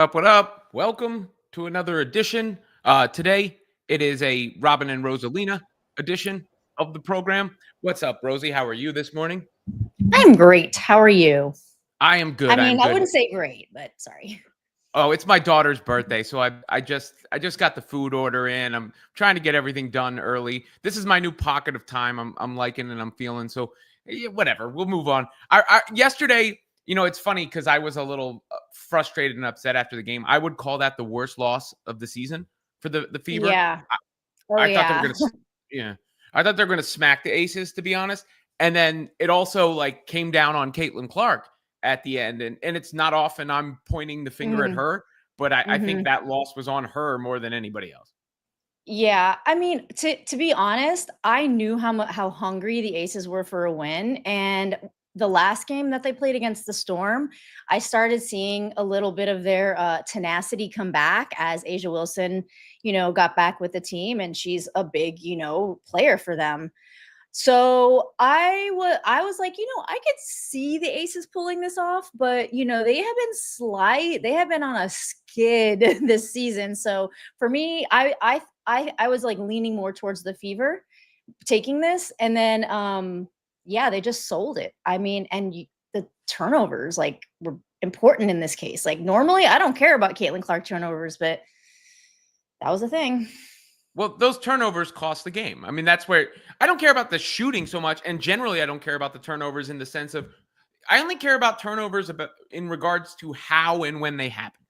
What up? Welcome to another edition. Today, it is a Robin and Rosalina edition of the program. What's up, Rosie? How are you this morning? I'm great. How are you? I am I good. I am mean, I good. wouldn't say great, but sorry. Oh, it's my daughter's birthday, so I just got the food order in. I'm trying to get everything done early. This is my new pocket of time. I'm liking and I'm feeling. So yeah, whatever. We'll move on. Yesterday, it's funny because I was a little frustrated and upset after the game. I would call that the worst loss of the season for the Fever. Yeah. Oh I thought they were yeah. gonna, yeah, I thought they were gonna smack the Aces, to be honest. And then it also like came down on Caitlin Clark at the end, and it's not often I'm pointing the finger at hmm her, but I think hmm that loss was on her more than anybody else. Yeah. I mean, to be honest, I knew how hungry the Aces were for a win, and the last game that they played against the Storm, I started seeing a little bit of their tenacity come back as Asia Wilson, got back with the team, and she's a big, player for them. So I was like, I could see the Aces pulling this off, but they have been they have been on a skid this season. So for me, I was like leaning more towards the Fever taking this, and then yeah, they just sold it. I mean, and the turnovers like were important in this case. Like normally I don't care about Caitlin Clark turnovers, but that was a thing. Well, those turnovers cost the game. I mean, that's where I don't care about the shooting so much, and generally, I don't care about the turnovers in the sense of I only care about turnovers about in regards to how and when they happen,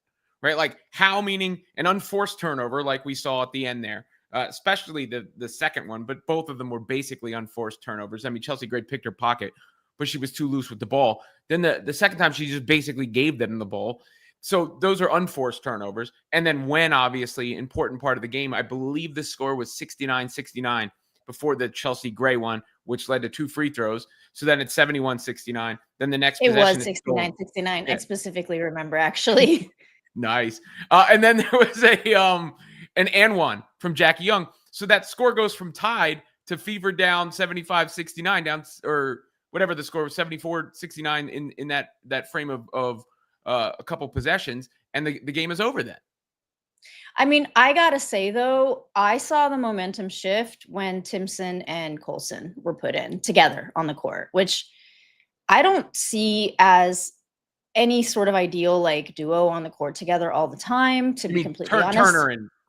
right? Like how meaning an unforced turnover, like we saw at the end there, especially the second one, but both of them were basically unforced turnovers. I mean, Chelsea Gray picked her pocket, but she was too loose with the ball. Then the second time, she just basically gave them the ball. So those are unforced turnovers. And then when obviously important part of the game, I believe the score was 69-69 before the Chelsea Gray one, which led to two free throws. So then it's 71-69. Then the next It possession was is stolen. 69-69. I Yeah, specifically remember actually. nice. And then there was an and one from Jackie Young. So that score goes from tied to Fever down 75-69 down, or whatever the score was, 74-69 in that frame of a couple possessions, and the game is over then. I mean, I gotta say though, I saw the momentum shift when Timpson and Colson were put in together on the court, which I don't see as any sort of ideal like duo on the court together all the time, to You be mean completely honest.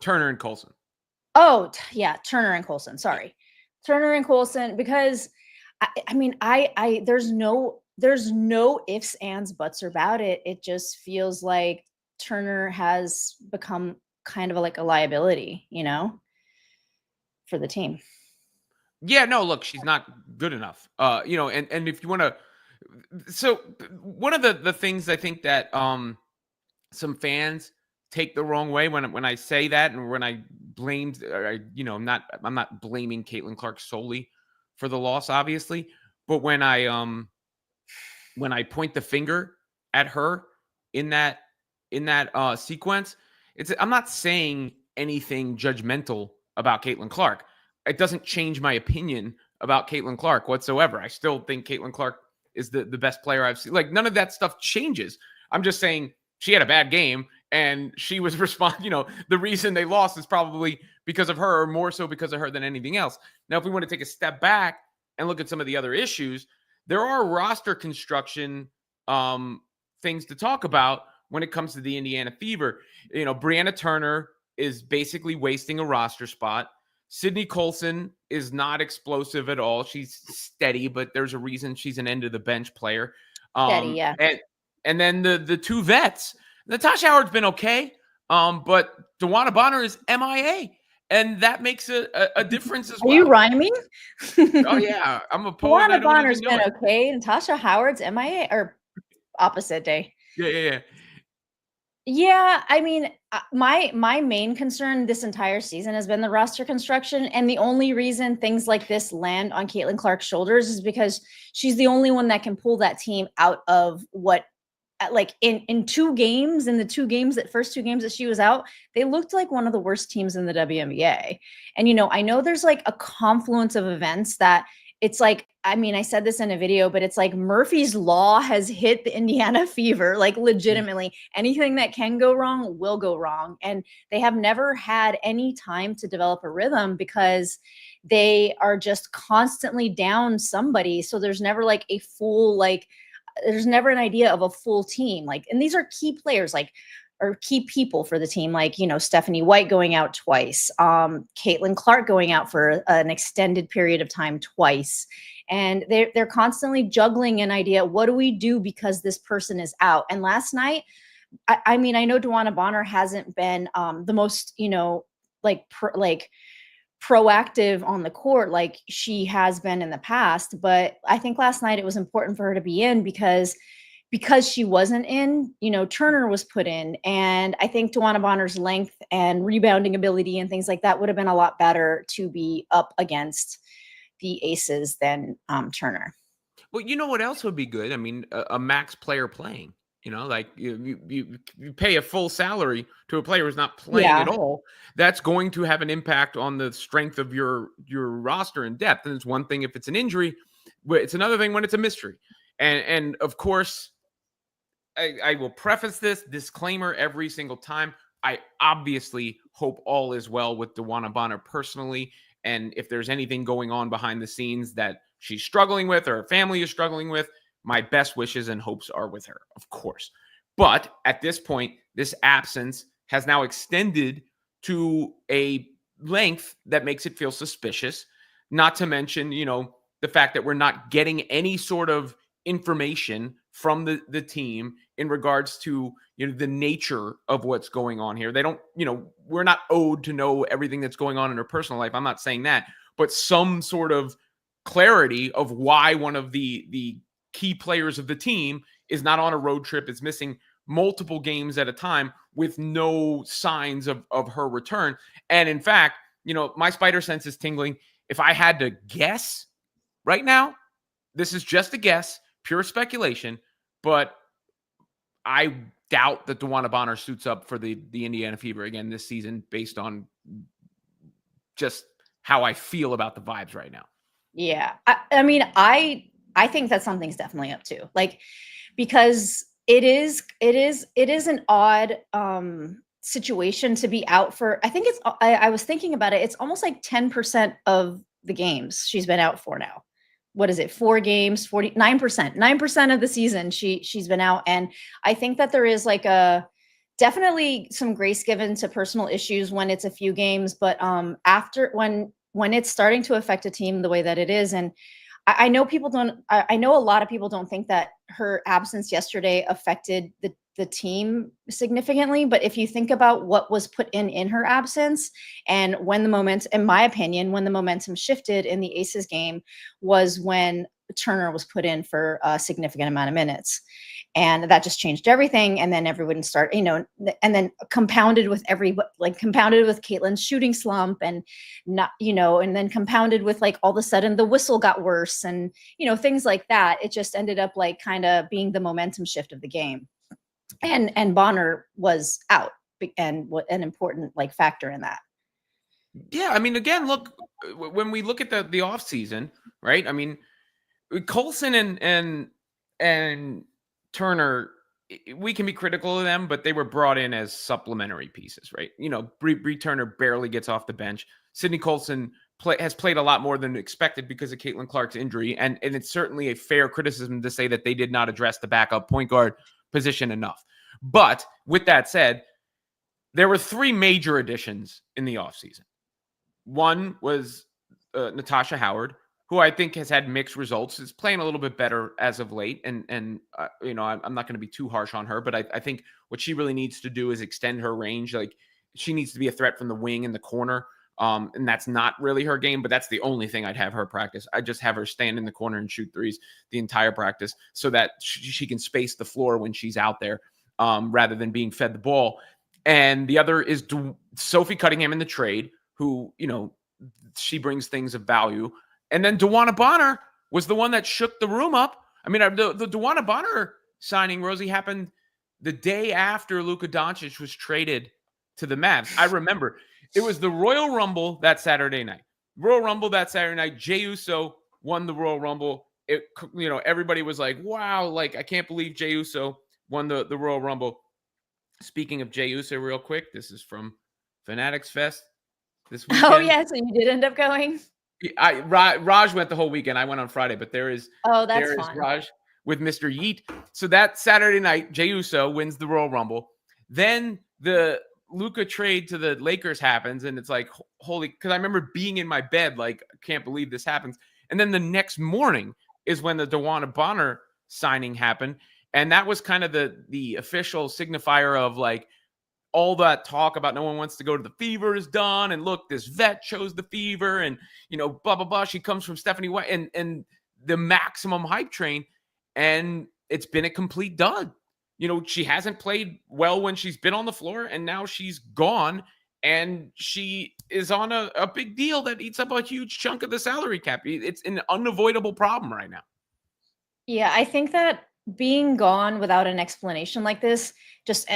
Turner and Colson? Oh, yeah, Turner and Colson. Sorry. Turner and Colson, because I mean, there's no ifs, ands, buts about it. It just feels like Turner has become kind of like a liability, for the team. Yeah, no, look, she's not good enough. And if you want to, so one of the things I think that some fans take the wrong way when I say that, and when I blamed, I'm not blaming Caitlin Clark solely for the loss, obviously, but when I point the finger at her in that sequence, I'm not saying anything judgmental about Caitlin Clark. It doesn't change my opinion about Caitlin Clark whatsoever. I still think Caitlin Clark is the best player I've seen. Like none of that stuff changes. I'm just saying she had a bad game and she was the reason they lost is probably because of her, or more so because of her than anything else. Now, if we want to take a step back and look at some of the other issues, there are roster construction things to talk about when it comes to the Indiana Fever. Brianna Turner is basically wasting a roster spot. Sydney Colson is not explosive at all. She's steady, but there's a reason she's an end of the bench player. Steady, yeah. And then the two vets, Natasha Howard's been okay, but Dewana Bonner is MIA, and that makes a difference as Are you well. rhyming? Oh yeah, I'm a poet and I Luana don't even Bonner's know been it. okay. Natasha Howard's MIA or opposite day. Yeah, yeah, yeah. Yeah, I mean, my main concern this entire season has been the roster construction, and the only reason things like this land on Caitlin Clark's shoulders is because she's the only one that can pull that team out of what, like in two games, in the first two games that she was out, they looked like one of the worst teams in the WNBA. And I know there's like a confluence of events that it's like I mean, I said this in a video, but it's like Murphy's Law has hit the Indiana Fever. Like, legitimately, anything that can go wrong will go wrong. And they have never had any time to develop a rhythm because they are just constantly down somebody. So there's never like a full, like, there's never an idea of a full team. Like, and these are key players, like, or key people for the team, like, you know, Stephanie White going out twice, Caitlin Clark going out for an extended period of time twice. And they're constantly juggling an idea. What do we do because this person is out? And last night, I mean, I know DeWanna Bonner hasn't been the most, you know, like proactive on the court like she has been in the past, but I think last night it was important for her to be in because she wasn't in, you know, Turner was put in. And I think DeWanna Bonner's length and rebounding ability and things like that would have been a lot better to be up against the Aces than Turner. Well, you know what else would be good? I mean, a max player playing. You know, like you pay a full salary to a player who's not playing at Yeah. all. That's going to have an impact on the strength of your roster and depth. And it's one thing if it's an injury, but it's another thing when it's a mystery. And of course, I will preface this disclaimer every single time. I obviously hope all is well with DeWanna Bonner personally. And if there's anything going on behind the scenes that she's struggling with or her family is struggling with, my best wishes and hopes are with her, of course. But at this point, this absence has now extended to a length that makes it feel suspicious. Not to mention, you know, the fact that we're not getting any sort of information from the team in regards to, you know, the nature of what's going on here. They don't, you know, we're not owed to know everything that's going on in her personal life. I'm not saying that, but some sort of clarity of why one of the key players of the team is not on a road trip, is missing multiple games at a time with no signs of her return. And in fact, you know, my spider sense is tingling. If I had to guess right now, this is just a guess, pure speculation, but I doubt that DeWanna Bonner suits up for the Indiana Fever again this season based on just how I feel about the vibes right now. Yeah. I mean, I think that something's definitely up too. Like, because it is an odd situation to be out for. I think it's I was thinking about it. It's almost like 10% of the games she's been out for now. What is it? 4 games, 49%. 9% of the season she's been out. And I think that there is like a definitely some grace given to personal issues when it's a few games, but after when it's starting to affect a team the way that it is. And I know people don't. I know a lot of people don't think that her absence yesterday affected the team significantly. But if you think about what was put in her absence, and when the momentum, in my opinion, when the momentum shifted in the Aces game, was when Turner was put in for a significant amount of minutes. And that just changed everything. And then everyone started, you know, and then compounded with Caitlin's shooting slump and not, you know, and then compounded with like all of a sudden the whistle got worse and, you know, things like that. It just ended up like kind of being the momentum shift of the game. And Bonner was out and what an important like factor in that. Yeah, I mean, again, look, when we look at the offseason, right? I mean, Colson and Turner, we can be critical of them, but they were brought in as supplementary pieces, right? You know, Bree Turner barely gets off the bench. Sydney Colson has played a lot more than expected because of Caitlin Clark's injury, and it's certainly a fair criticism to say that they did not address the backup point guard position enough. But with that said, there were 3 major additions in the offseason. One was Natasha Howard, who I think has had mixed results, is playing a little bit better as of late. And you know, I'm not going to be too harsh on her, but I think what she really needs to do is extend her range. Like, she needs to be a threat from the wing in the corner. And that's not really her game, but that's the only thing I'd have her practice. I just have her stand in the corner and shoot threes the entire practice so that she can space the floor when she's out there, rather than being fed the ball. And the other is Sophie Cunningham in the trade, who, you know, she brings things of value. And then DeWanna Bonner was the one that shook the room up. I mean, the DeWanna Bonner signing, Rosie, happened the day after Luka Doncic was traded to the Mavs. I remember it was the Royal Rumble that Saturday night. Jey Uso won the Royal Rumble. Everybody was like, wow, like, I can't believe Jey Uso won the Royal Rumble. Speaking of Jey Uso, real quick, this is from Fanatics Fest this Oh, weekend. yeah, so you did end up going? Raj went the whole weekend. I went on Friday, but there is Oh, that's there is fun. Raj with Mr. Yeet. So that Saturday night, Jey Uso wins the Royal Rumble. Then the Luka trade to the Lakers happens, and it's like, holy, because I remember being in my bed, like, I can't believe this happens. And then the next morning is when the Dewana Bonner signing happened. And that was kind of the official signifier of, like, all that talk about no one wants to go to the Fever is done. And look, this vet chose the Fever, and, blah, blah, blah. She comes from Stephanie White and the maximum hype train. And it's been a complete dud. She hasn't played well when she's been on the floor, and now she's gone, and she is on a big deal that eats up a huge chunk of the salary cap. It's an unavoidable problem right now. Yeah, I think that being gone without an explanation like this just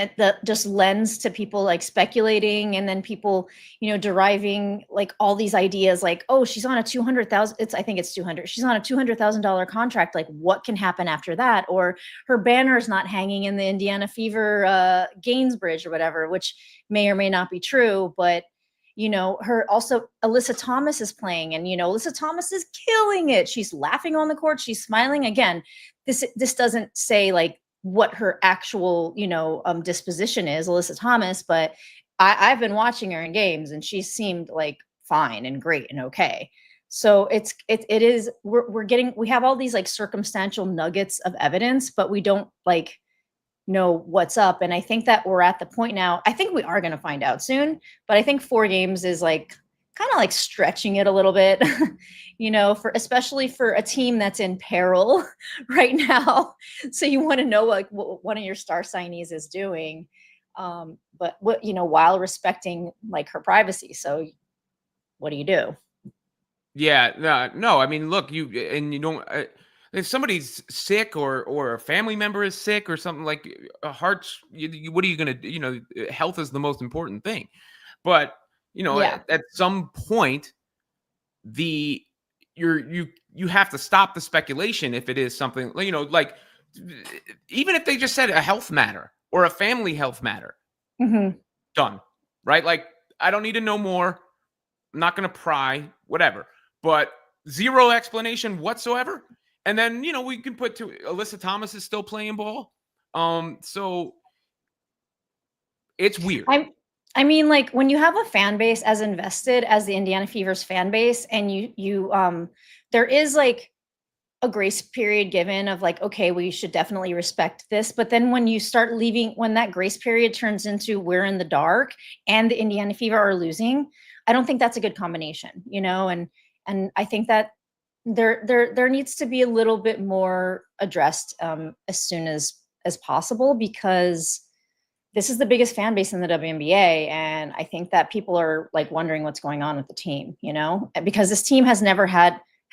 lends to people like speculating, and then people, deriving like all these ideas like, oh, she's on a 200,000, I think it's 200. She's on a $200,000 contract. Like, what can happen after that? Or her banner's not hanging in the Indiana Fever Gainsbridge or whatever, which may or may not be true, but her also Alyssa Thomas is playing, and Alyssa Thomas is killing it. She's laughing on the court, she's smiling. Again, this doesn't say like what her actual disposition is, Alyssa Thomas, but I've been watching her in games, and she seemed like fine and great and okay. So it is we have all these like circumstantial nuggets of evidence, but we don't like know what's up. And I think that we're at the point now, I think we are going to find out soon, but I think 4 games is like kind of like stretching it a little bit, especially for a team that's in peril right now. So you want to know like what one of your star signees is doing, but while respecting like her privacy. So what do you do? Yeah, no. I mean, look, you don't. If somebody's sick, or a family member is sick or something, like a heart's, what are you going to do? Health is the most important thing. But Yeah. at some point, you have to stop the speculation if it is something, like, even if they just said a health matter or a family health matter, Hmm. done, right? Like, I don't need to know more. I'm not going to pry, whatever, but zero explanation whatsoever. And then, we can put to Alyssa Thomas is still playing ball. So it's weird. I mean, like when you have a fan base as invested as the Indiana Fever's fan base, and there is like a grace period given of like, okay, we should definitely respect this. But then when you start leaving, when that grace period turns into we're in the dark and the Indiana Fever are losing, I don't think that's a good combination, and I think that there needs to be a little bit more addressed as soon as possible, because this is the biggest fan base in the WNBA, and I think that people are like wondering what's going on with the team, because this team has never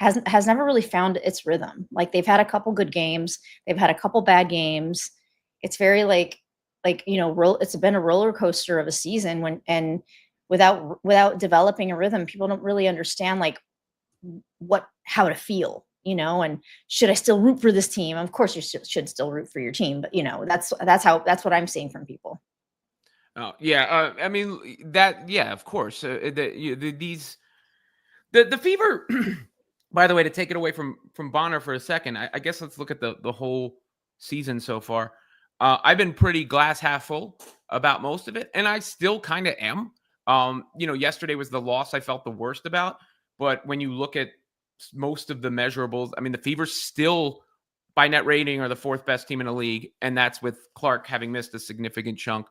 really found its rhythm. Like, they've had a couple good games, they've had a couple bad games. It's very it's been a roller coaster of a season, and without developing a rhythm, people don't really understand like how to feel, and should I still root for this team? Of course you should still root for your team, but that's what I'm seeing from people. Oh yeah, I mean that. Yeah, of course. The Fever. By the way, to take it away from Bonner for a second, I guess let's look at the whole season so far. I've been pretty glass half full about most of it, and I still kind of am. Yesterday was the loss I felt the worst about, but when you look at most of the measurables, I mean, the Fever still, by net rating, are the 4th best team in the league, and that's with Clark having missed a significant chunk.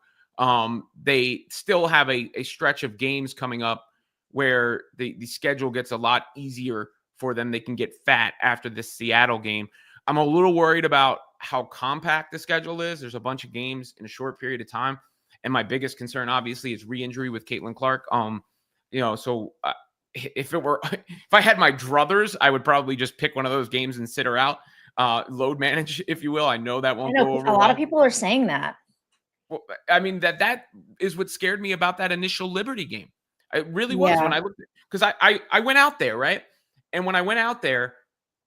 They still have a stretch of games coming up where the schedule gets a lot easier for them. They can get fat after this Seattle game. I'm a little worried about how compact the schedule is. There's a bunch of games in a short period of time. And my biggest concern, obviously, is re-injury with Caitlin Clark. If I had my druthers, I would probably just pick one of those games and sit her out, load manage, if you will. I know that won't go over a lot well. of people are saying that. Well, I mean, that is what scared me about that initial Liberty game. It really was when I looked at, because I went out there, right? And when I went out there,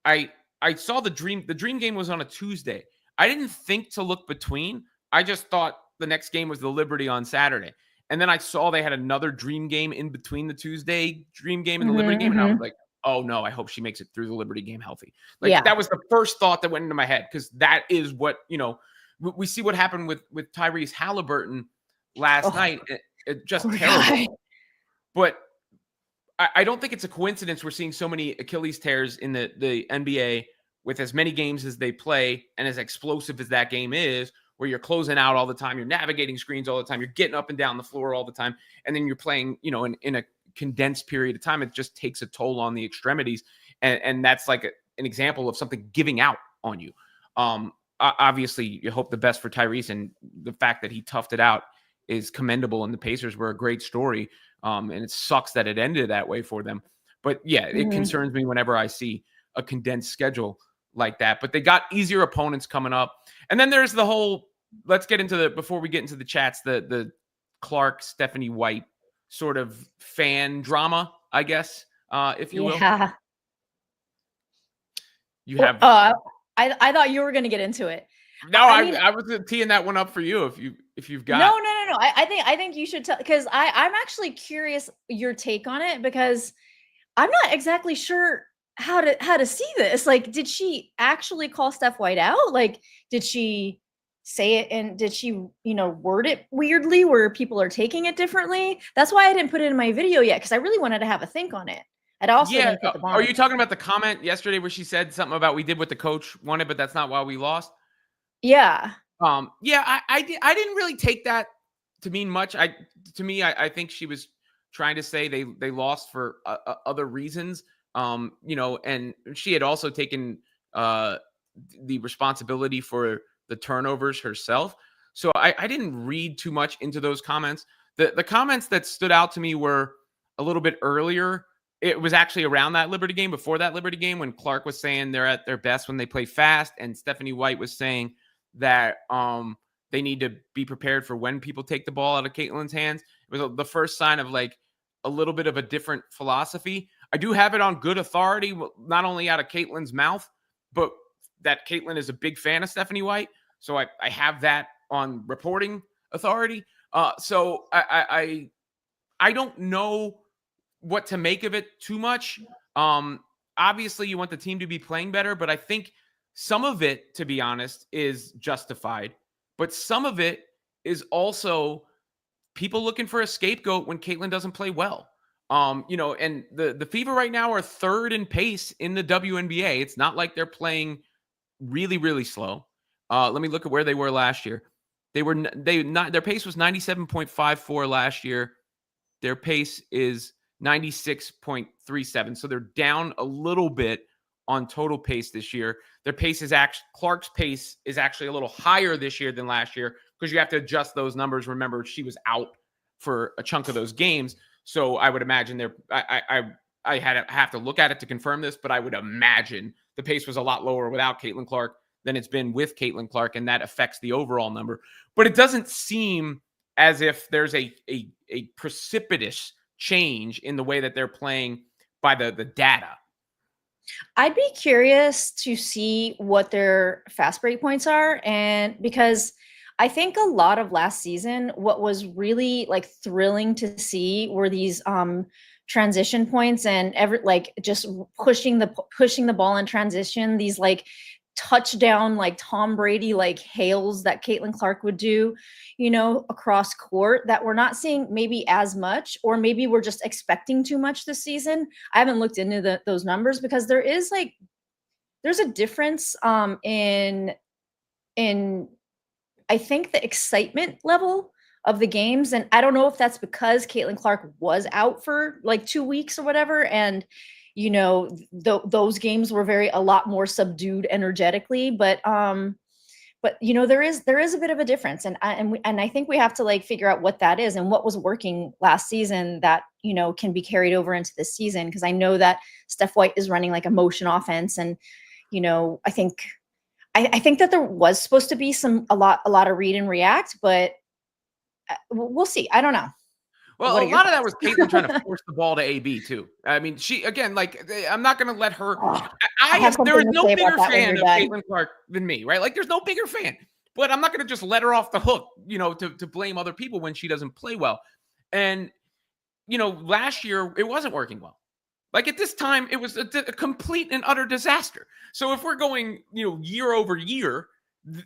I saw the dream game was on a Tuesday. I didn't think to look between. I just thought the next game was the Liberty on Saturday. And then I saw they had another dream game in between the Tuesday dream game and the Liberty game. And I was like, oh no, I hope she makes it through the Liberty game healthy. Like Yeah. that was the first thought that went into my head, because that is what, we see what happened with Tyrese Halliburton last night. It just terrible. Guy. But I don't think it's a coincidence we're seeing so many Achilles tears in the NBA with as many games as they play and as explosive as that game is, where you're closing out all the time, you're navigating screens all the time, you're getting up and down the floor all the time, and then you're playing, in a condensed period of time. It just takes a toll on the extremities, and that's like an example of something giving out on you. Obviously, you hope the best for Tyrese, and the fact that he toughed it out is commendable, and the Pacers were a great story. And it sucks that it ended that way for them. But yeah, it concerns me whenever I see a condensed schedule like that. But they got easier opponents coming up. And then there's the whole, let's get into before we get into the chats, the Clark, Stephanie White sort of fan drama, I guess, if you will. Yeah. You have. I thought you were going to get into it. No, I was teeing that one up for you if you've got. No. I think you should tell, because I'm actually curious your take on it, because I'm not exactly sure how to see this. Like, did she actually call Steph White out? Like, did she say it, and did she, word it weirdly where people are taking it differently? That's why I didn't put it in my video yet, because I really wanted to have a think on it. I'd also put the bomb. Are you talking about the comment yesterday where she said something about we did what the coach wanted, but that's not why we lost? Yeah. Yeah, I didn't really take that to mean much. To me, I think she was trying to say they lost for other reasons. And she had also taken the responsibility for the turnovers herself. So I didn't read too much into those comments. The comments that stood out to me were a little bit earlier. It was actually around that Liberty game, before that Liberty game, when Clark was saying they're at their best when they play fast, and Stephanie White was saying that they need to be prepared for when people take the ball out of Caitlin's hands. It was the first sign of like a little bit of a different philosophy. I do have it on good authority, not only out of Caitlin's mouth, but that Caitlin is a big fan of Stephanie White. So I have that on reporting authority. So I don't know what to make of it too much. Obviously, you want the team to be playing better, but I think some of it, to be honest, is justified. But some of it is also people looking for a scapegoat when Caitlin doesn't play well. And the Fever right now are third in pace in the WNBA. It's not like they're playing really, really slow. Let me look at where they were last year. Their pace was 97.54 last year. Their pace is 96.37. So they're down a little bit on total pace this year. Their pace is Clark's pace is actually a little higher this year than last year, because you have to adjust those numbers. Remember, she was out for a chunk of those games. So I would imagine I have to look at it to confirm this, but I would imagine the pace was a lot lower without Caitlin Clark than it's been with Caitlin Clark, and that affects the overall number. But it doesn't seem as if there's a precipitous change in the way that they're playing by the data. I'd be curious to see what their fast break points are, and because I think a lot of last season, what was really like thrilling to see were these transition points, and just pushing the ball in transition, these like touchdown, like Tom Brady, like hails that Caitlin Clark would do, across court, that we're not seeing maybe as much, or maybe we're just expecting too much this season. I haven't looked into those numbers, because there's a difference in I think the excitement level of the games. And I don't know if that's because Caitlin Clark was out for like 2 weeks or whatever. And, those games were a lot more subdued energetically, but there is a bit of a difference. And I think we have to like figure out what that is and what was working last season that, can be carried over into this season. Cause I know that Steph White is running like a motion offense. And, I think that there was supposed to be a lot of read and react, but we'll see. I don't know. Well, What a are your lot of that thoughts? was Caitlin trying to force the ball to AB too. I mean, she again, like I'm not going to let her. Oh, I I have am. There something is to no say about bigger that when fan you're of done. Caitlin Clark than me, right? Like, there's no bigger fan. But I'm not going to just let her off the hook, to blame other people when she doesn't play well. And last year it wasn't working well. Like at this time, it was a complete and utter disaster. So if we're going, year over year,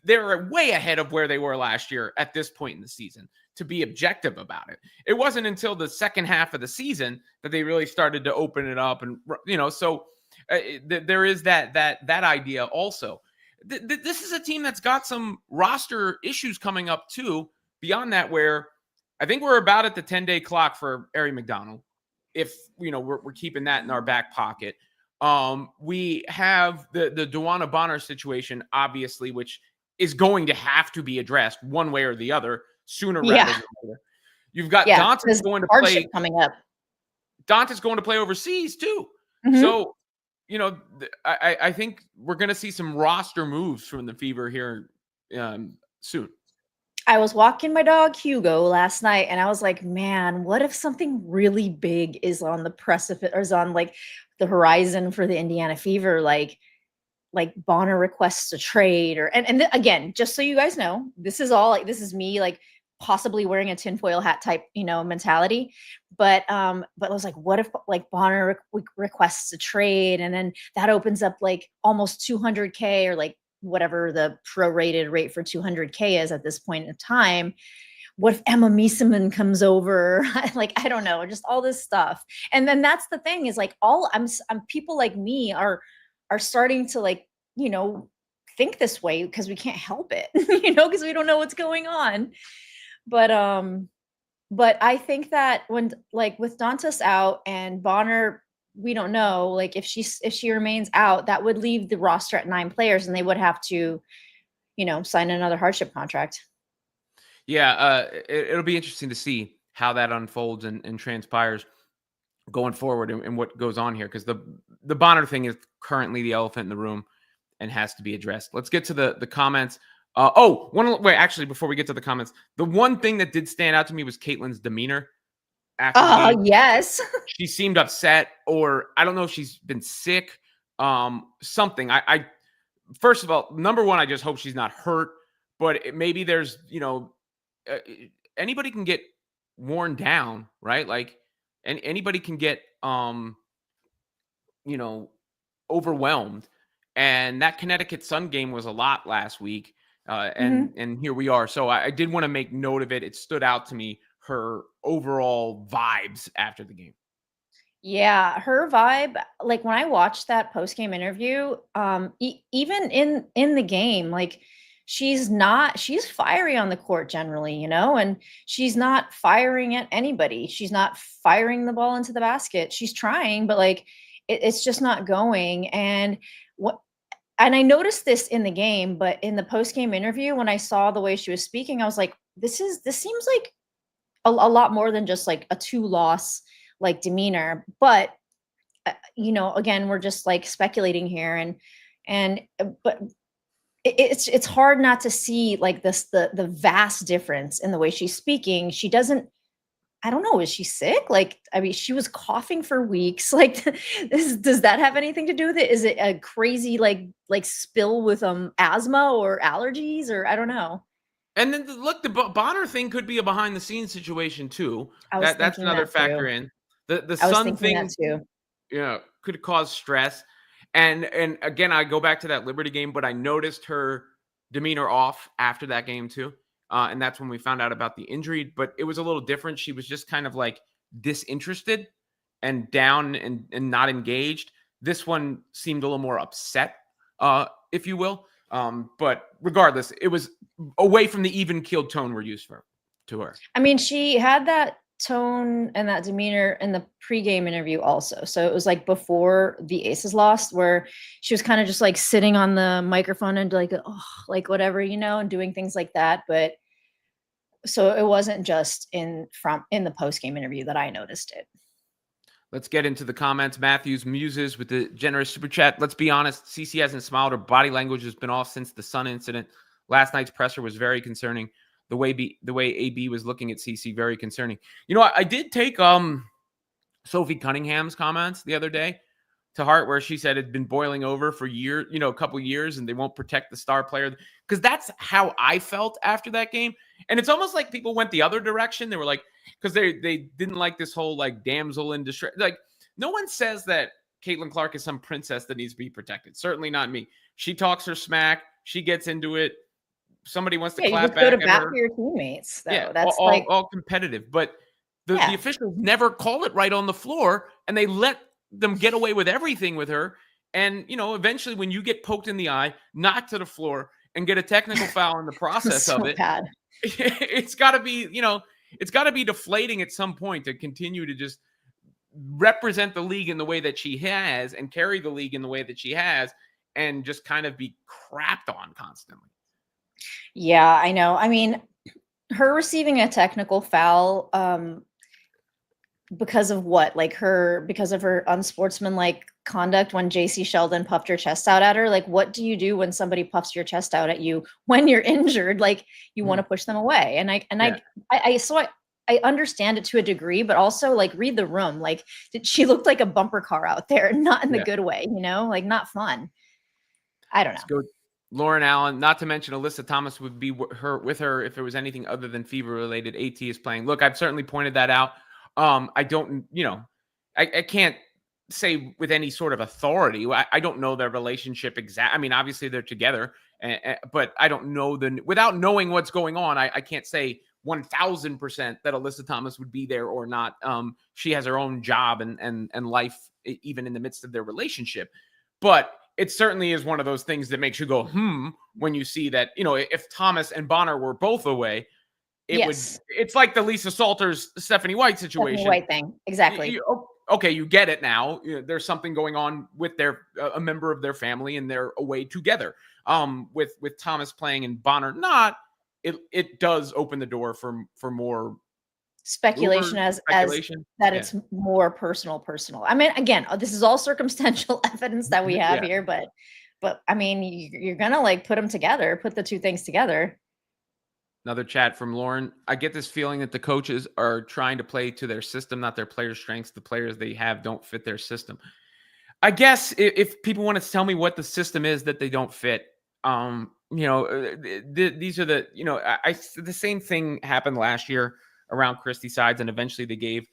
they're way ahead of where they were last year at this point in the season. To be objective about it, it wasn't until the second half of the season that they really started to open it up, and so there is that idea also. This is a team that's got some roster issues coming up too. Beyond that, where I think we're about at the 10-day clock for Ari McDonald. If we're keeping that in our back pocket. We have the Duana Bonner situation, obviously, which is going to have to be addressed one way or the other sooner rather Yeah, than later. You've got yeah, Dantas there's going to hardship play. coming up. Dantas going to play overseas too. Mhm. So I think we're going to see some roster moves from the Fever here soon. I was walking my dog Hugo last night and I was like, man, what if something really big is on the precipice or is on like the horizon for the Indiana Fever? Like Bonner requests a trade and again, just so you guys know, this is all like this is me like possibly wearing a tinfoil hat type, mentality. But I was like, what if like Bonner requests a trade and then that opens up like almost 200K or like whatever the prorated rate for 200K is at this point in time. What if Emma Mieseman comes over? Like, I don't know, just all this stuff. And then that's the thing is like I'm people like me are starting to like, think this way because we can't help it, because we don't know what's going on. But I think that when like with Dantas out and Bonner, we don't know like if she remains out, that would leave the roster at 9 players and they would have to, sign another hardship contract. Yeah, it'll be interesting to see how that unfolds and transpires going forward and what goes on here because the Bonner thing is currently the elephant in the room and has to be addressed. Let's get to the comments. Wait, actually, before we get to the comments, the one thing that did stand out to me was Caitlin's demeanor after the Oh, game. yes. She seemed upset, or I don't know if she's been sick. Something. I first of all, number one, I just hope she's not hurt. But maybe there's, uh, anybody can get worn down, right? Like, anybody can get, you know, overwhelmed. And that Connecticut Sun game was a lot last week. And Mhm. and here we are. So I did want to make note of it. It stood out to me, her overall vibes after the game. Yeah, her vibe, like when I watched that post-game interview, even in the game, like she's fiery on the court generally, and she's not firing at anybody. She's not firing the ball into the basket. She's trying, but like it's just not going. And I noticed this in the game, but in the post-game interview, when I saw the way she was speaking, I was like, this seems like a lot more than just like a two loss like demeanor. But again, we're just like speculating here, but it's hard not to see like the vast difference in the way she's speaking. She doesn't. I don't know. Is she sick? Like, I mean, she was coughing for weeks. Like, does that have anything to do with it? Is it a crazy like spill with asthma or allergies or I don't know. And then look, the Bonner thing could be a behind the scenes situation too. I was That's thinking another that factor too. in. The I was Sun thinking that thing, too. could cause stress. And again, I go back to that Liberty game, but I noticed her demeanor off after that game too. And that's when we found out about the injury. But it was a little different. She was just kind of like disinterested and down and not engaged. This one seemed a little more upset, if you will. But regardless, it was away from the even keeled tone we're used to her. I mean, she had that tone and that demeanor in the pregame interview also. So it was like before the Aces lost, where she was kind of just like sitting on the microphone and like, oh, like whatever, and doing things like that. But so it wasn't just in the postgame interview that I noticed it. Let's get into the comments. Matthews muses with the generous super chat. Let's be honest, CC hasn't smiled. Her body language has been off since the Sun incident. Last night's presser was very concerning. the way AB was looking at CC, very concerning. I did take Sophie Cunningham's comments the other day to heart, where she said it'd been boiling over for years, a couple years, and they won't protect the star player. Because that's how I felt after that game. And it's almost like people went the other direction. They were like, because they didn't like this whole like damsel in distress. Like, no one says that Caitlin Clark is some princess that needs to be protected. Certainly not me. She talks her smack. She gets into it. Somebody wants to Yeah, you clap just go to back at bat her. for your teammates, though. Yeah, That's all competitive. But the yeah. officials never call it right on the floor, and they let them get away with everything with her. And, eventually when you get poked in the eye, knocked to the floor, and get a technical foul in the process so of it, bad. it's got to be, it's got to be deflating at some point to continue to just represent the league in the way that she has and carry the league in the way that she has and just kind of be crapped on constantly. Yeah, I know. I mean, her receiving a technical foul because of what? Because of her unsportsmanlike conduct when JC Sheldon puffed her chest out at her. Like, what do you do when somebody puffs your chest out at you when you're injured? Like, you want to push them away. And I understand it to a degree, but also like read the room. Like, she looked like a bumper car out there, not in the good way, like not fun. I don't know. Let's go. Lauren Allen, not to mention Alyssa Thomas would be with her if it was anything other than fever related. AT is playing. Look, I've certainly pointed that out. I don't, I can't say with any sort of authority. I don't know their relationship exact. I mean, obviously they're together, but I don't know without knowing what's going on. I can't say 1000% that Alyssa Thomas would be there or not. She has her own job and life, even in the midst of their relationship. But it certainly is one of those things that makes you go, when you see that, if Thomas and Bonner were both away, it's like the Lisa Salters, Stephanie White situation. Stephanie White thing. Exactly. Okay, you get it now. There's something going on with a member of their family, and they're away together. With Thomas playing and Bonner not, it does open the door for more speculation as that it's more personal. I mean, again, this is all circumstantial evidence that we have here, but I mean, you're gonna like put the two things together. Another chat from Lauren. I get this feeling that the coaches are trying to play to their system, not their players' strengths. The players they have don't fit their system. I guess if people want to tell me what the system is that they don't fit, these are the, the same thing happened last year around Christy Sides, and eventually they gave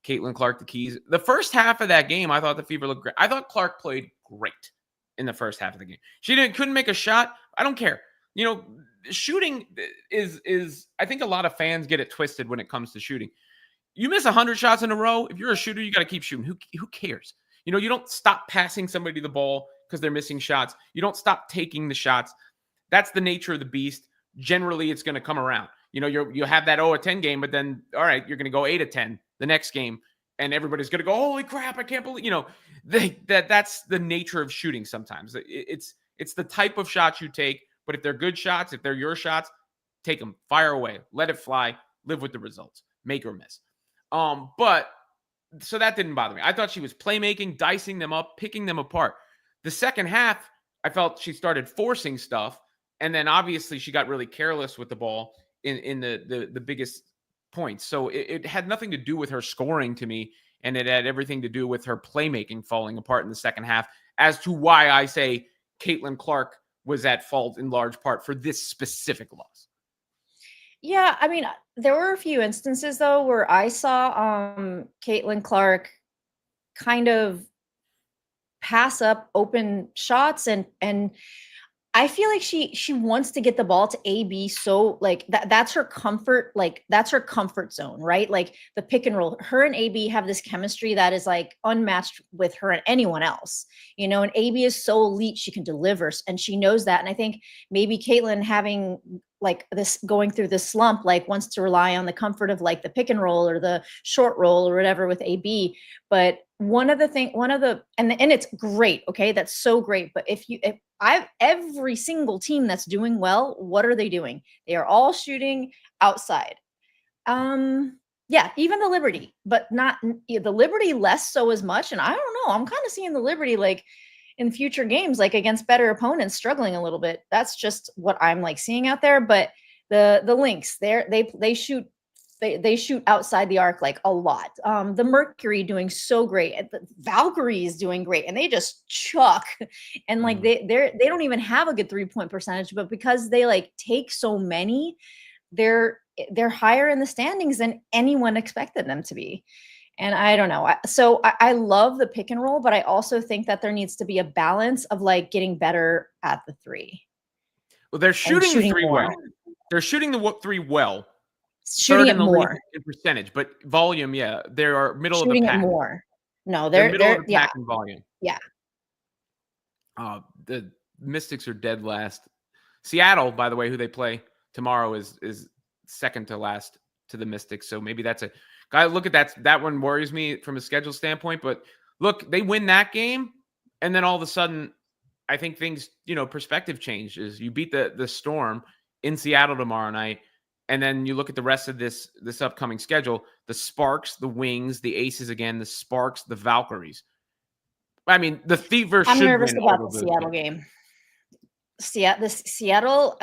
Caitlin Clark the keys. The first half of that game, I thought the Fever looked great. I thought Clark played great in the first half of the game. She couldn't make a shot. I don't care. Shooting is I think a lot of fans get it twisted when it comes to shooting. You miss 100 shots in a row. If you're a shooter, you got to keep shooting. Who cares? You don't stop passing somebody the ball because they're missing shots. You don't stop taking the shots. That's the nature of the beast. Generally, it's going to come around. You have that 0-10 game, but then, all right, you're going to go 8-10 the next game, and everybody's going to go, holy crap, I can't believe, that's the nature of shooting sometimes. It's the type of shots you take, but if they're good shots, if they're your shots, take them, fire away, let it fly, live with the results, make or miss. But so that didn't bother me. I thought she was playmaking, dicing them up, picking them apart. The second half, I felt she started forcing stuff, and then obviously she got really careless with the ball in the biggest points. So it had nothing to do with her scoring to me, and it had everything to do with her playmaking falling apart in the second half, as to why I say Caitlin Clark was at fault in large part for this specific loss. Yeah, I mean, there were a few instances though where I saw Caitlin Clark kind of pass up open shots, and I feel like she wants to get the ball to AB, so like that's her comfort, like that's her comfort zone, right? Like the pick and roll. Her and AB have this chemistry that is like unmatched with her and anyone else, and AB is so elite, she can deliver, and she knows that. And I think maybe Caitlin, having like this, going through this slump, like wants to rely on the comfort of like the pick and roll or the short roll or whatever with AB. But and it's great. Okay. That's so great. But if every single team that's doing well, what are they doing? They are all shooting outside. Yeah, even the Liberty, but not the Liberty less so as much. And I don't know, I'm kind of seeing the Liberty like in future games, like against better opponents, struggling a little bit. That's just what I'm like seeing out there. But The Lynx, they shoot they shoot outside the arc like a lot. The Mercury doing so great. The Valkyrie is doing great, and they just chuck. And like they don't even have a good 3-point percentage, but because they like take so many, they're higher in the standings than anyone expected them to be. And I don't know. I love the pick and roll, but I also think that there needs to be a balance of like getting better at the three. Well, they're shooting the three more. well. They're shooting the three well. Shooting it more in percentage, but volume, yeah, they are middle shooting of the pack. It more. No, They're middle of the pack in volume. Yeah. The Mystics are dead last. Seattle, by the way, who they play tomorrow is second to last to the Mystics. So maybe that's a guy. Look at that. That one worries me from a schedule standpoint. But look, they win that game, and then all of a sudden, I think things, perspective changes. You beat the Storm in Seattle tomorrow night, and then you look at the rest of this upcoming schedule: the Sparks, the Wings, the Aces again, the Sparks, the Valkyries. I mean, the Fever should win. I'm nervous about the Seattle game. Seattle,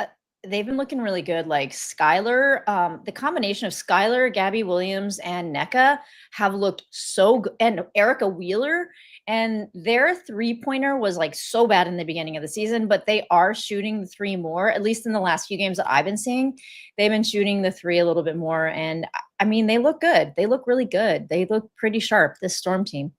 they've been looking really good. Like Skylar, the combination of Skylar, Gabby Williams, and NECA have looked so good, and Erica Wheeler. And their 3-pointer was like so bad in the beginning of the season, but they are shooting the 3 more, at least in the last few games that I've been seeing. They've been shooting the 3 a little bit more. And I mean, they look good. They look really good. They look pretty sharp, this Storm team.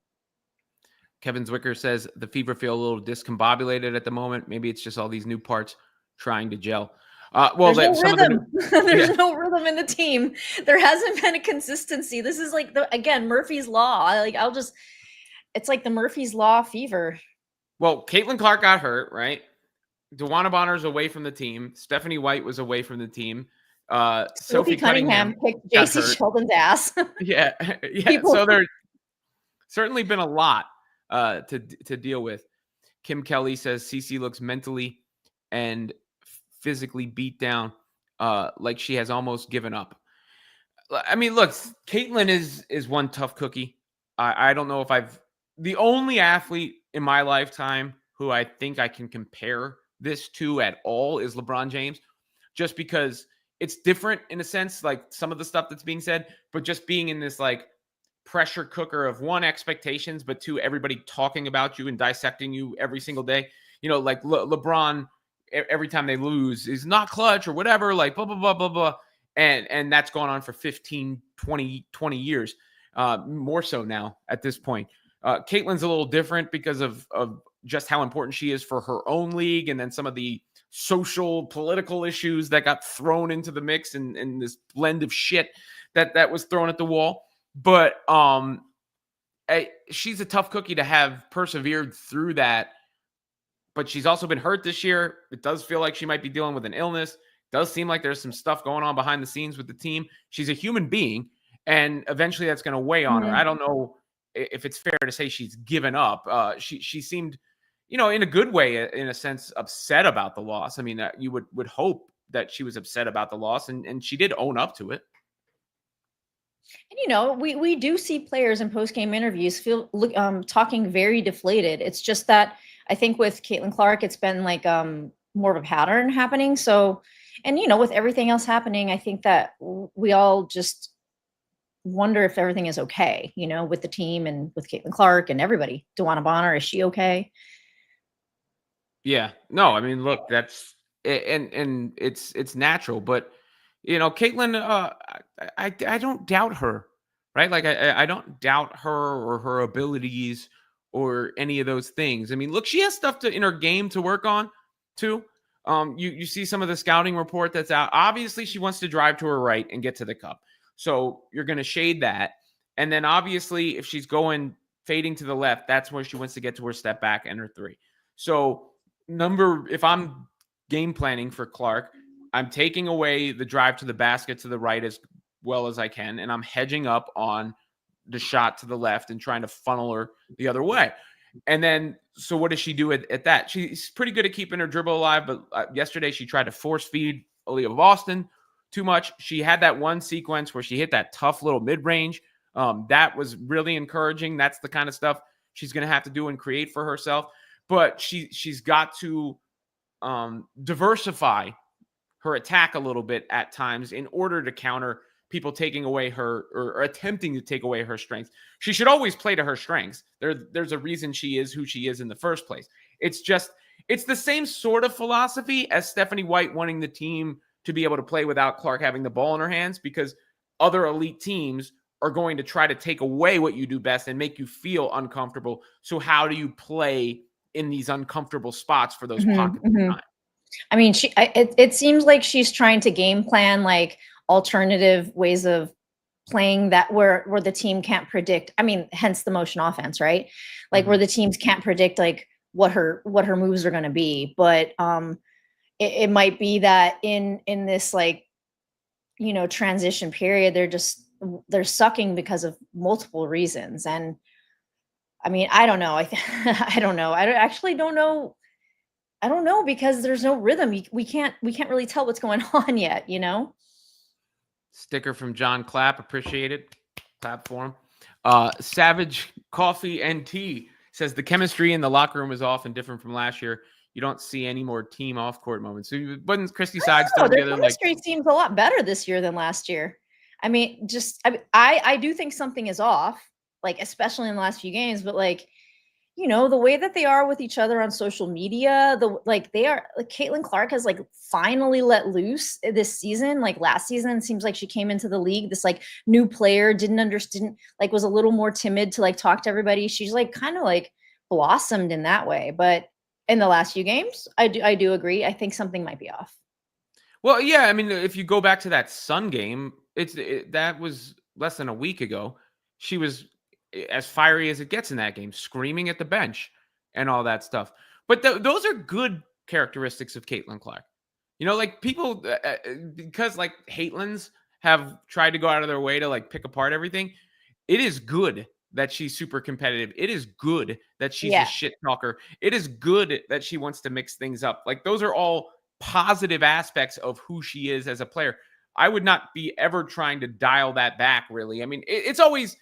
Kevin Zwicker says the Fever feel a little discombobulated at the moment. Maybe it's just all these new parts trying to gel. There's no rhythm. There's no rhythm in the team. There hasn't been a consistency. This is like again, Murphy's Law. It's like the Murphy's Law Fever. Well, Caitlin Clark got hurt, right? DeWanna Bonner's away from the team. Stephanie White was away from the team. Sophie Cunningham picked JC Sheldon's ass. Yeah. So there's certainly been a lot to deal with. Kim Kelly says CC looks mentally and physically beat down, like she has almost given up. I mean, look, Caitlin is one tough cookie. I don't know if the only athlete in my lifetime who I think I can compare this to at all is LeBron James, just because it's different in a sense, like some of the stuff that's being said, but just being in this like pressure cooker of one, expectations, but two, everybody talking about you and dissecting you every single day. Like LeBron, every time they lose is not clutch or whatever, like blah, blah, blah, blah, blah. And that's gone on for 15, 20 years, more so now at this point. Caitlin's a little different because of just how important she is for her own league, and then some of the social, political issues that got thrown into the mix and this blend of shit that was thrown at the wall. But she's a tough cookie to have persevered through that. But she's also been hurt this year. It does feel like she might be dealing with an illness. It does seem like there's some stuff going on behind the scenes with the team. She's a human being, and eventually that's going to weigh on her. I don't know if it's fair to say she's given up. She seemed, in a good way, in a sense, upset about the loss. I mean, you would hope that she was upset about the loss, and she did own up to it. And we do see players in post-game interviews talking very deflated. It's just that I think with Caitlin Clark, it's been like more of a pattern happening. So, and with everything else happening, I think that we all just wonder if everything is okay, with the team and with Caitlin Clark and everybody. DeWanna Bonner, is she okay? Yeah. No, I mean, look, that's and it's natural, but Caitlin, I don't doubt her, right? Like I don't doubt her or her abilities or any of those things. I mean, look, she has stuff in her game to work on too. You see some of the scouting report that's out. Obviously, she wants to drive to her right and get to the cup. So you're going to shade that. And then obviously, if she's fading to the left, that's where she wants to get to her step back and her 3. So if I'm game planning for Clark, I'm taking away the drive to the basket to the right as well as I can, and I'm hedging up on the shot to the left and trying to funnel her the other way. And then, so what does she do at that? She's pretty good at keeping her dribble alive, but yesterday she tried to force feed Aaliyah Boston too much. She had that one sequence where she hit that tough little mid-range. That was really encouraging. That's the kind of stuff she's going to have to do and create for herself. But she's got to diversify her attack a little bit at times in order to counter people taking away her or attempting to take away her strengths. She should always play to her strengths. There's a reason she is who she is in the first place. It's the same sort of philosophy as Stephanie White wanting the team to be able to play without Clark having the ball in her hands, because other elite teams are going to try to take away what you do best and make you feel uncomfortable. So how do you play in these uncomfortable spots for those pockets of time? I mean, it seems like she's trying to game plan like alternative ways of playing that where the team can't predict. I mean, hence the motion offense, right? Like where the teams can't predict like what her moves are going to be. But it might be that in this like, you know, transition period, they're sucking because of multiple reasons. And I mean, I don't know. I don't know. Actually don't know. I don't know, because there's no rhythm. We can't really tell what's going on yet, you know? Sticker from John Clapp. Appreciate it. Clap for him. Savage Coffee and Tea says the chemistry in the locker room is off and different from last year. You don't see any more team off-court moments. So wasn't Christy Sides still together? Their chemistry seems a lot better this year than last year. I mean, I do think something is off, like especially in the last few games, but like, you know, the way that they are with each other on social media, Caitlin Clark has like finally let loose this season. Like last season, it seems like she came into the league, this like new player, didn't understand, like was a little more timid to like talk to everybody. She's like kind of like blossomed in that way. But in the last few games, I do agree. I think something might be off. Well, yeah, I mean, if you go back to that Sun game, that was less than a week ago. She was as fiery as it gets in that game, screaming at the bench and all that stuff. But those are good characteristics of Caitlin Clark. You know, like people, because like Hatelins have tried to go out of their way to like pick apart everything. It is good that she's super competitive. It is good that she's a shit talker. It is good that she wants to mix things up. Like those are all positive aspects of who she is as a player. I would not be ever trying to dial that back, really. I mean, it's always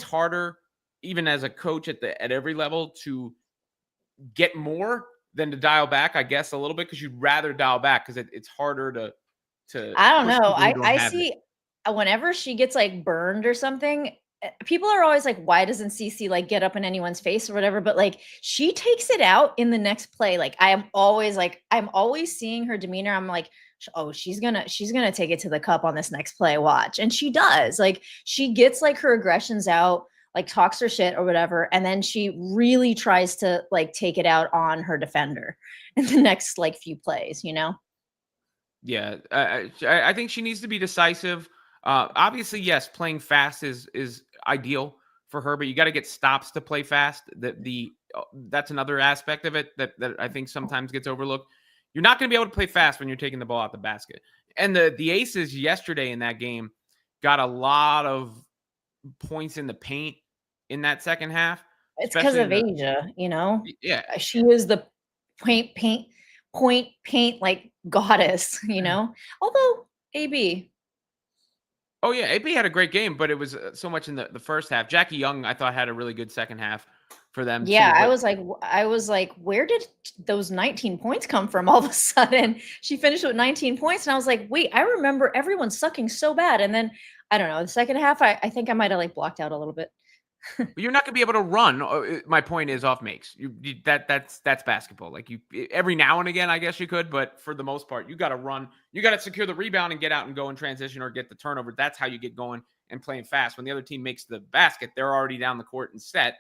harder, even as a coach at every level, to get more than to dial back, I guess, a little bit, because you'd rather dial back because it's harder to I don't push know. people who don't I have see it. whenever she gets like burned or something, people are always like, why doesn't CC like get up in anyone's face or whatever? But like she takes it out in the next play. Like I'm always seeing her demeanor. I'm like, oh, she's gonna take it to the cup on this next play. Watch. And she does. Like she gets like her aggressions out, like talks her shit or whatever, and then she really tries to like take it out on her defender in the next like few plays, you know? Yeah, I think she needs to be decisive. Obviously, yes, playing fast is ideal for her, but you got to get stops to play fast. That's another aspect of it that I think sometimes gets overlooked. You're not going to be able to play fast when you're taking the ball out the basket. And the Aces yesterday in that game got a lot of points in the paint in that second half. It's because of Asia, you know? Yeah. She is the point paint like goddess, you know? Although AB. Oh, yeah. AP had a great game, but it was so much in the first half. Jackie Young, I thought, had a really good second half for them, Yeah, too. I was like, where did those 19 points come from all of a sudden? She finished with 19 points, and I was like, wait, I remember everyone sucking so bad. And then, I don't know, the second half, I think I might have like blocked out a little bit. But you're not going to be able to run. My point is off makes. That's basketball. Like every now and again, I guess you could, but for the most part, you got to run. You got to secure the rebound and get out and go in transition or get the turnover. That's how you get going and playing fast. When the other team makes the basket, they're already down the court and set.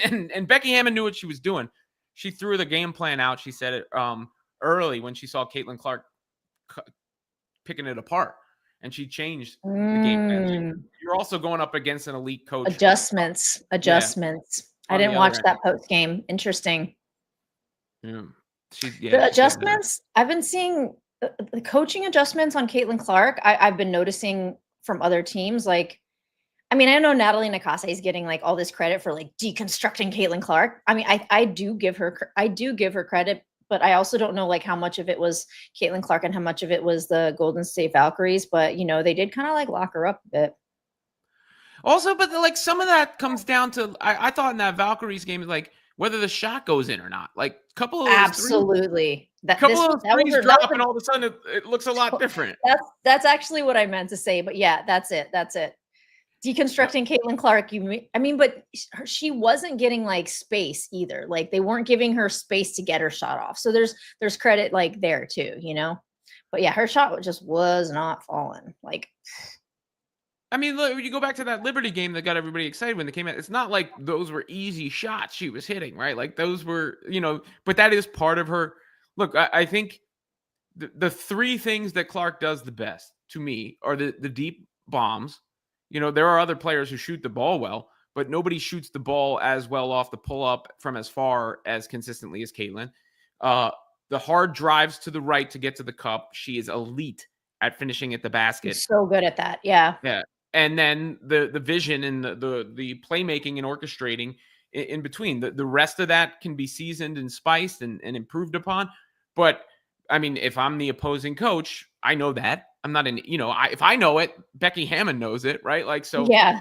And Becky Hammond knew what she was doing. She threw the game plan out. She said it early when she saw Caitlin Clark picking it apart. And she changed the game plan. You're also going up against an elite coach. Adjustments. Yeah. I didn't watch that post game. Interesting. Yeah. The adjustments, I've been seeing the coaching adjustments on Caitlin Clark. I've been noticing from other teams. Like, I mean, I know Natalie Nakase is getting like all this credit for like deconstructing Caitlin Clark. I mean, I do give her credit, but I also don't know like how much of it was Caitlin Clark and how much of it was the Golden State Valkyries. But you know, they did kind of like lock her up a bit. Also, but like some of that comes down to I thought in that Valkyries game, like whether the shot goes in or not. Like a couple of those threes, Absolutely. couple of those That was threes her drop, and all of a sudden it looks a lot that different. that's actually what I meant to say, but yeah, that's it. That's it. Deconstructing Caitlin Clark, but she wasn't getting like space either. Like they weren't giving her space to get her shot off. So there's credit like there too, But yeah, her shot just was not falling. Like, I mean, look, you go back to that Liberty game that got everybody excited when they came out. It's not like those were easy shots she was hitting, right? Like those were, but that is part of her. Look, I think the three things that Clark does the best to me are the deep bombs. There are other players who shoot the ball well, but nobody shoots the ball as well off the pull up from as far as consistently as Caitlin. The hard drives to the right to get to the cup. She is elite at finishing at the basket. She's so good at that. Yeah. Yeah. And then the vision and the playmaking and orchestrating in between. The rest of that can be seasoned and spiced and improved upon. But I mean, if I'm the opposing coach, I know that. I'm not if I know it, Becky Hammond knows it, right? Like, so yeah,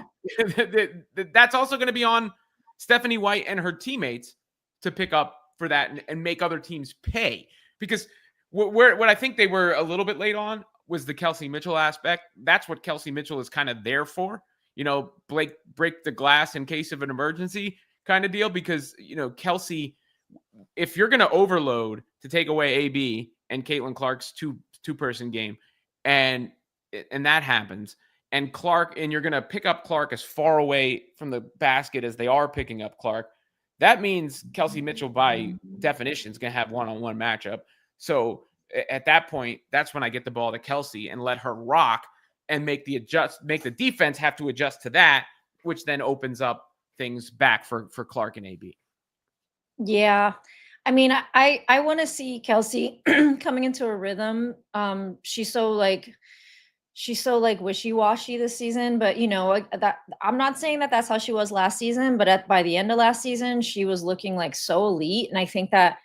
that's also going to be on Stephanie White and her teammates to pick up for that and make other teams pay. Because what I think they were a little bit late on was the Kelsey Mitchell aspect. That's what Kelsey Mitchell is kind of there for, break the glass in case of an emergency kind of deal. Because, Kelsey, if you're going to overload to take away AB and Caitlin Clark's two-person game, and that happens, and you're going to pick up Clark as far away from the basket as they are picking up Clark, that means Kelsey Mitchell, by definition, is going to have one-on-one matchup. So at that point, that's when I get the ball to Kelsey and let her rock and make the defense have to adjust to that, which then opens up things back for Clark and AB. Yeah. I mean, I want to see Kelsey coming into a rhythm. She's so wishy-washy this season, but that I'm not saying that that's how she was last season, but by the end of last season, she was looking like so elite. And I think that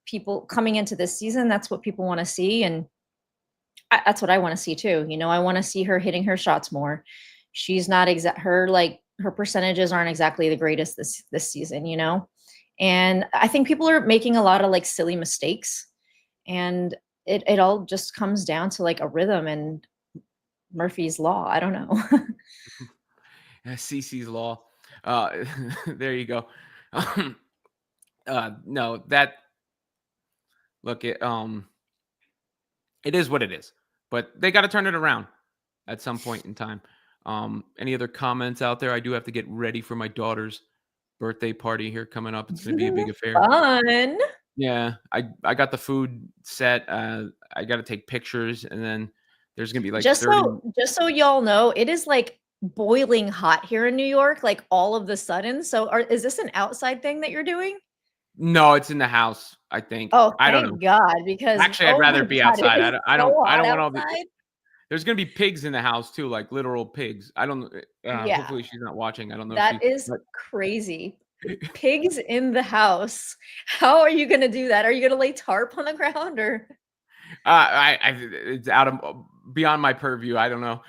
people coming into this season, that's what people want to see. And that's what I want to see too. I want to see her hitting her shots more. She's not her percentages aren't exactly the greatest this season, And I think people are making a lot of silly mistakes, and it all just comes down to a rhythm and Murphy's Law. I don't know. CC's Law. There you go. No, that look, it is what it is, but they got to turn it around at some point in time. Any other comments out there? I do have to get ready for my daughter's birthday party here coming up. It's going to be a big affair. Fun. Yeah, I got the food set. I got to take pictures, and then there's going to be just so y'all know, it is boiling hot here in New York, all of the sudden. So is this an outside thing that you're doing? No, it's in the house, I think. Oh, I don't know. God, because actually, I'd rather be outside. I don't want all the. There's gonna be pigs in the house too, like literal pigs. I don't. Yeah. Hopefully, she's not watching. I don't know. That is crazy. Pigs in the house. How are you gonna do that? Are you gonna lay tarp on the ground or? It's out of beyond my purview. I don't know.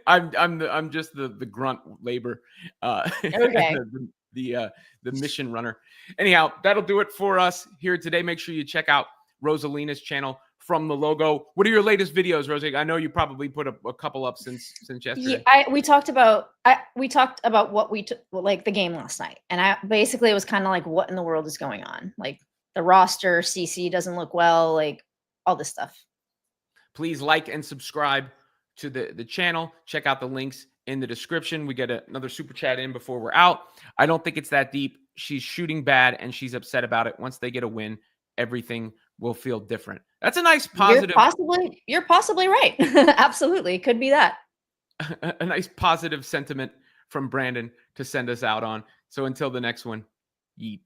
I'm just the grunt labor. Okay. The mission runner. Anyhow, that'll do it for us here today. Make sure you check out Rosalina's channel from the logo. What are your latest videos, Rosie? I know you probably put a couple up since yesterday. Yeah, we talked about what the game last night, and it was kind of what in the world is going on? The roster, CC doesn't look well, all this stuff. Please like and subscribe to the channel. Check out the links in the description. We get another super chat in before we're out. I don't think it's that deep. She's shooting bad and she's upset about it. Once they get a win, everything will feel different. That's a nice positive. You're possibly right. Absolutely. Could be that. A nice positive sentiment from Brandon to send us out on. So until the next one, yeet.